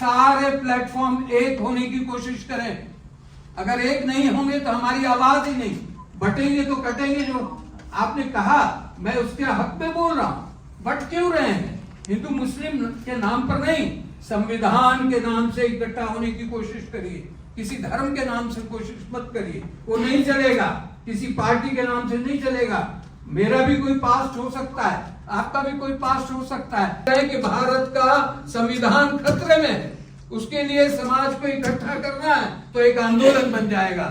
सारे प्लेटफॉर्म एक होने की कोशिश करें। अगर एक नहीं होंगे तो हमारी आवाज ही नहीं, बटेंगे तो कटेंगे। जो आपने कहा मैं उसके हक में बोल रहा हूं, बट क्यों रहे हैं? हिंदू मुस्लिम के नाम पर नहीं, संविधान के नाम से इकट्ठा होने की कोशिश करिए। किसी धर्म के नाम से कोशिश मत करिए, वो नहीं चलेगा। किसी पार्टी के नाम से नहीं चलेगा। मेरा भी कोई पास्ट हो सकता है, आपका भी कोई पास्ट हो सकता है कि भारत का संविधान खतरे में है, उसके लिए समाज को इकट्ठा करना है तो एक आंदोलन बन जाएगा।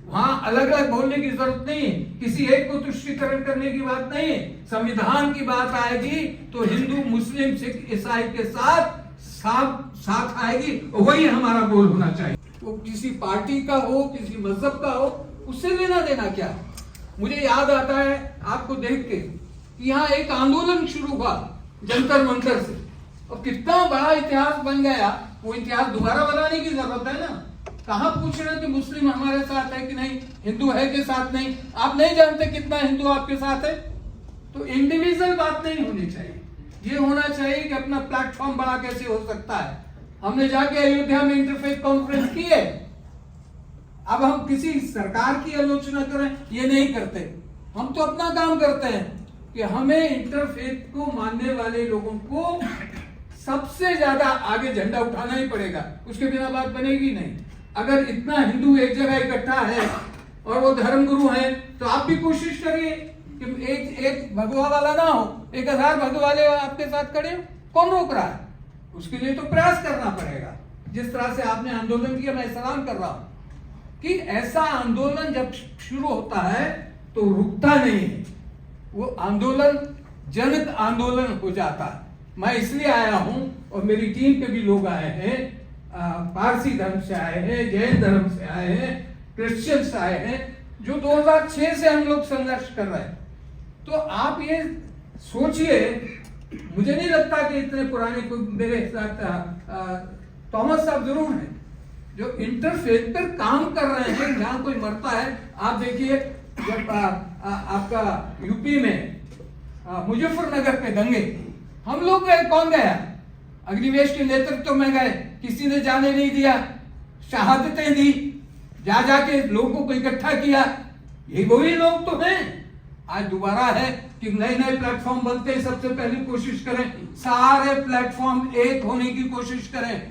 वहां अलग अलग बोलने की जरूरत नहीं है, किसी एक को तुष्टीकरण करने की बात नहीं है। संविधान की बात आएगी तो हिंदू मुस्लिम सिख ईसाई के साथ आएगी, वही हमारा गोल होना चाहिए। वो किसी पार्टी का हो, किसी मजहब का हो, उससे लेना देना क्या। मुझे याद आता है आपको देख के, यहाँ एक आंदोलन शुरू हुआ जंतर मंतर से, और कितना बड़ा इतिहास बन गया। वो इतिहास दोबारा बनाने की जरूरत है ना। कहाँ पूछ रहे हैं कि मुस्लिम हमारे साथ है कि नहीं, हिंदू है के साथ नहीं। आप नहीं जानते कितना हिंदू आपके साथ है। तो इंडिविजुअल बात नहीं होनी चाहिए, ये होना चाहिए कि अपना प्लेटफॉर्म बड़ा कैसे हो सकता है। हमने जाके अयोध्या में इंटरफेथ कॉन्फ्रेंस की है। अब हम किसी सरकार की आलोचना करें, ये नहीं करते। हम तो अपना काम करते हैं कि हमें इंटरफेथ को मानने वाले लोगों को सबसे ज्यादा आगे झंडा उठाना ही पड़ेगा, उसके बिना बात बनेगी नहीं। अगर इतना हिंदू एक जगह इकट्ठा है और वो धर्मगुरु हैं, तो आप भी कोशिश करिए कि एक भगवा वाला ना हो, 1000 भगवा वाले आपके साथ खड़े हो। कौन रोक रहा है? उसके लिए तो प्रयास करना पड़ेगा। जिस तरह से आपने आंदोलन किया, मैं सलाम कर रहा हूं कि ऐसा आंदोलन जब शुरू होता है तो रुकता नहीं है, वो आंदोलन जनक आंदोलन हो जाता है। मैं इसलिए आया हूं और मेरी टीम के भी लोग आए हैं, पारसी धर्म से आए हैं, जैन धर्म से आए हैं, क्रिश्चियन से आए हैं, जो 2006 से हम लोग संघर्ष कर रहे हैं। तो आप ये सोचिए, मुझे नहीं लगता कि इतने पुराने कोई मेरे साथ थॉमस साहब जरूर हैं जो इंटरफेथ पर काम कर रहे हैं। जहां कोई मरता है, आप देखिए जब आपका यूपी में मुजफ्फरनगर पे दंगे, हम लोग गए, कौन गया? अग्निवेश के नेतृत्व में गए, किसी ने जाने नहीं दिया, शहादतें दी, जा जाके लोगों को इकट्ठा किया। ये वही लोग तो हैं। आज दोबारा है कि नए नए प्लेटफॉर्म बनते हैं, सबसे पहली कोशिश करें सारे प्लेटफॉर्म एक होने की कोशिश करें।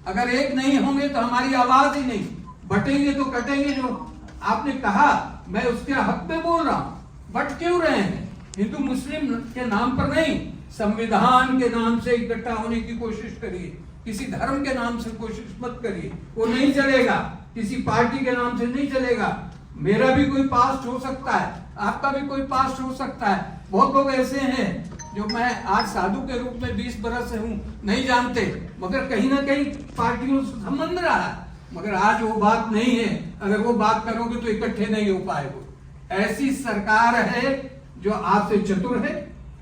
अगर एक नहीं होंगे तो हमारी आवाज ही नहीं, बटेंगे तो कटेंगे। जो आपने कहा मैं उसके हक में बोल रहा हूं, बट क्यों रहे हैं? हिंदू मुस्लिम के नाम पर नहीं, संविधान के नाम से इकट्ठा होने की कोशिश करिए। किसी धर्म के नाम से कोशिश मत करिए, वो नहीं चलेगा। किसी पार्टी के नाम से नहीं चलेगा। मेरा भी कोई पास्ट हो सकता है, आपका भी कोई पास्ट हो सकता है। बहुत लोग ऐसे हैं जो मैं आज साधु के रूप में 20 बरस से हूं, नहीं जानते, मगर कहीं ना कहीं पार्टियों से संबंध रहा है। मगर आज वो बात नहीं है। अगर वो बात करोगे तो इकट्ठे नहीं हो पाएगा। ऐसी सरकार है जो आपसे चतुर है,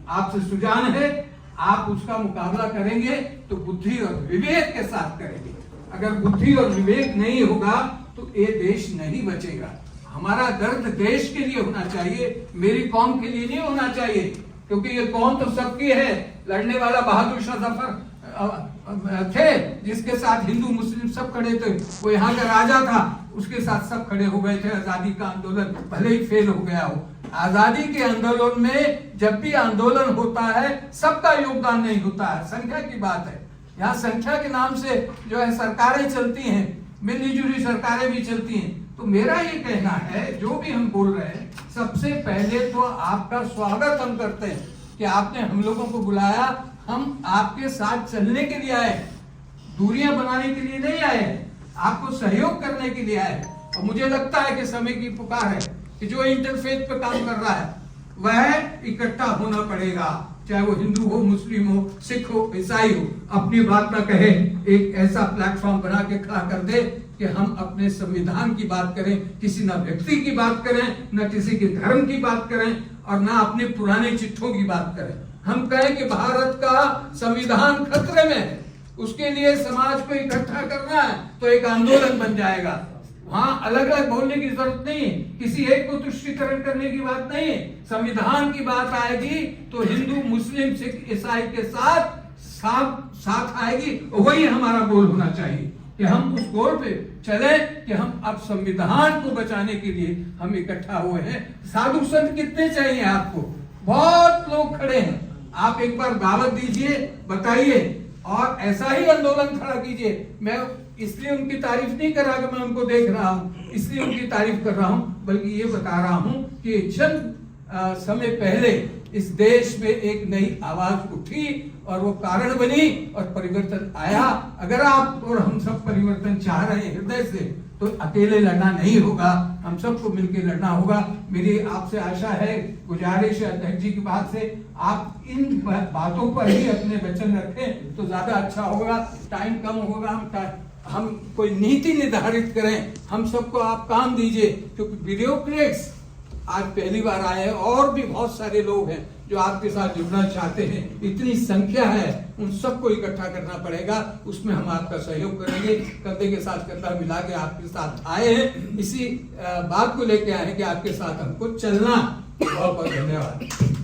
आपसे सुजान है। आप उसका मुकाबला करेंगे तो बुद्धि और विवेक के साथ करेंगे। अगर बुद्धि और विवेक नहीं होगा तो ये देश नहीं बचेगा। हमारा दर्द देश के लिए होना चाहिए, मेरी कौम के लिए नहीं होना चाहिए, क्योंकि ये कौम तो सबकी है। लड़ने वाला बहादुर शाह जफर थे, जिसके साथ हिंदू मुस्लिम सब खड़े थे। वो यहाँ का राजा था, उसके साथ सब खड़े हो गए थे। आजादी का आंदोलन भले ही फेल हो गया हो। आजादी के आंदोलन में जब भी आंदोलन होता है, सबका योगदान नहीं होता है, संख्या की बात है। यहाँ संख्या के नाम से जो है सरकारें चलती हैं, मिली जुली सरकारें भी चलती हैं। तो मेरा ये कहना है, जो भी हम बोल रहे हैं, सबसे पहले तो आपका स्वागत हम करते हैं कि आपने हम लोगों को बुलाया। हम आपके साथ चलने के लिए आए, दूरियां बनाने के लिए नहीं आए, आपको सहयोग करने के लिए आए। और मुझे लगता है कि समय की पुकार है कि जो इंटरफेथ पे काम कर रहा है वह इकट्ठा होना पड़ेगा, चाहे वो हिंदू हो, मुस्लिम हो, सिख हो, ईसाई हो। अपनी बात ना कहे, एक ऐसा प्लेटफॉर्म बना के खड़ा कर दे कि हम अपने संविधान की बात करें, किसी ना व्यक्ति की बात करें, न किसी के धर्म की बात करें, और ना अपने पुराने चिट्ठों की बात करें। हम कहें कि भारत का संविधान खतरे में है, उसके लिए समाज को इकट्ठा करना है तो एक आंदोलन बन जाएगा। वहां अलग अलग बोलने की जरूरत नहीं है, किसी एक को तुष्टीकरण करने की बात नहीं है। संविधान की बात आएगी तो हिंदू मुस्लिम सिख ईसाई के साथ आएगी, वही हमारा गोल होना चाहिए कि हम उस गोल पे चले कि हम अब संविधान को बचाने के लिए हम इकट्ठा हुए हैं। साधु संत कितने चाहिए आपको? बहुत लोग खड़े हैं, आप एक बार दावत दीजिए, बताइए और ऐसा ही आंदोलन खड़ा कीजिए। मैं इसलिए उनकी तारीफ नहीं कर रहा कि मैं उनको देख रहा हूं, इसलिए उनकी तारीफ कर रहा हूं, बल्कि ये बता रहा हूं कि चंद समय पहले इस देश में एक नई आवाज उठी और वो कारण बनी और परिवर्तन आया। अगर आप और हम सब परिवर्तन चाह रहे हैं हृदय से, तो अकेले लड़ना नहीं होगा, हम सबको मिलकर लड़ना होगा। मेरी आपसे आशा है, गुजारिश है अध्यक्ष जी की बात से, आप इन बातों पर ही अपने वचन रखें तो ज्यादा अच्छा होगा। टाइम कम होगा, हम कोई नीति निर्धारित करें, हम सबको आप काम दीजिए, क्योंकि ब्यूरोक्रेट्स आज पहली बार आए हैं और भी बहुत सारे लोग हैं जो आपके साथ जुड़ना चाहते हैं। इतनी संख्या है, उन सबको इकट्ठा करना पड़ेगा, उसमें हम आपका सहयोग करेंगे। कंधे के साथ कंधा मिला के आपके साथ आए हैं, इसी बात को लेके आए हैं कि आपके साथ हमको चलना। बहुत बहुत धन्यवाद।